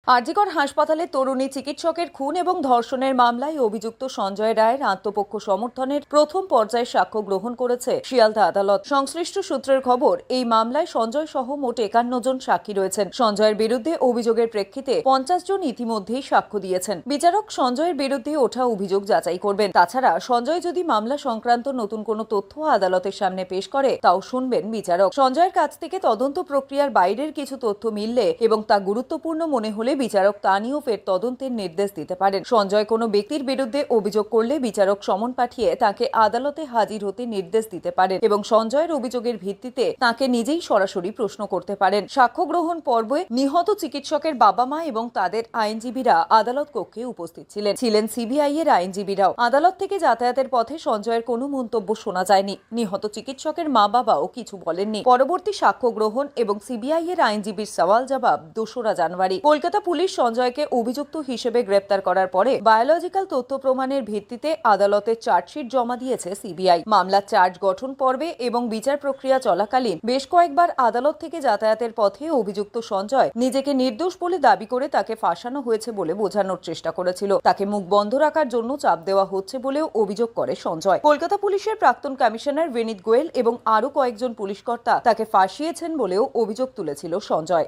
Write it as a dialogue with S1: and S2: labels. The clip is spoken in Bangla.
S1: আরজিকর হাসপাতালে তরুণী চিকিৎসকের খুন এবং ধর্ষণের মামলায় অভিযুক্ত সঞ্জয় রায়ের আত্মপক্ষ সমর্থনের প্রথম পর্যায়ে সাক্ষ্য গ্রহণ করেছে শিয়ালদা আদালত। সংশ্লিষ্ট সূত্রের খবর, এই মামলায় সঞ্জয় সহ মোট 51 জন সাক্ষী রয়েছেন। সঞ্জয়ের বিরুদ্ধে অভিযোগের প্রেক্ষিতে 50 জন ইতিমধ্যেই সাক্ষ্য দিয়েছেন। বিচারক সঞ্জয়ের বিরুদ্ধে ওঠা অভিযোগ যাচাই করবেন। তাছাড়া সঞ্জয় যদি মামলা সংক্রান্ত নতুন কোনো তথ্য আদালতের সামনে পেশ করে তাও শুনবেন বিচারক। সঞ্জয়ের কাছ থেকে তদন্ত প্রক্রিয়ার বাইরের কিছু তথ্য মিললে এবং তা গুরুত্বপূর্ণ মনে হলে বিচারক তা নিয়েও ফের তদন্তের নির্দেশ দিতে পারেন। সঞ্জয় কোনো ব্যক্তির বিরুদ্ধে অভিযোগ করলে বিচারক সমন পাঠিয়ে তাকে আদালতে হাজির হতে নির্দেশ দিতে পারেন এবং সঞ্জয়ের অভিযোগের ভিত্তিতে তাকে নিজেই সরাসরি প্রশ্ন করতে পারেন। সাক্ষ্য গ্রহণ পর্বে নিহত চিকিৎসকের বাবা মা এবং তাদের আইনজীবীরা আদালত কক্ষে উপস্থিত ছিলেন সিবিআই এর আইনজীবীরাও। আদালত থেকে যাতায়াতের পথে সঞ্জয়ের কোনো মন্তব্য শোনা যায়নি। নিহত চিকিৎসকের মা বাবাও কিছু বলেননি। পরবর্তী সাক্ষ্য গ্রহণ এবং সিবিআই এর আইনজীবীর সওয়াল জবাব 2রা জানুয়ারি। কলকাতা পুলিশ সঞ্জয়কে অভিযুক্ত হিসেবে গ্রেপ্তার করার পরে বায়োলজিক্যাল তথ্য প্রমাণের ভিত্তিতে আদালতে চার্জশিট জমা দিয়েছে সিবিআই। মামলার চার্জ গঠন পর্বে এবং বিচার প্রক্রিয়া চলাকালীন বেশ কয়েকবার আদালত থেকে যাতায়াতের পথে অভিযুক্ত সঞ্জয় নিজেকে নির্দোষ বলে দাবি করে তাকে ফাঁসানো হয়েছে বলে বোঝানোর চেষ্টা করেছিল। তাকে মুখ বন্ধ রাখার জন্য চাপ দেওয়া হচ্ছে বলেও অভিযোগ করে সঞ্জয়। কলকাতা পুলিশের প্রাক্তন কমিশনার বিনীত গোয়েল এবং আরও কয়েকজন পুলিশকর্তা তাকে ফাঁসিয়েছেন বলেও অভিযোগ তুলেছিল সঞ্জয়।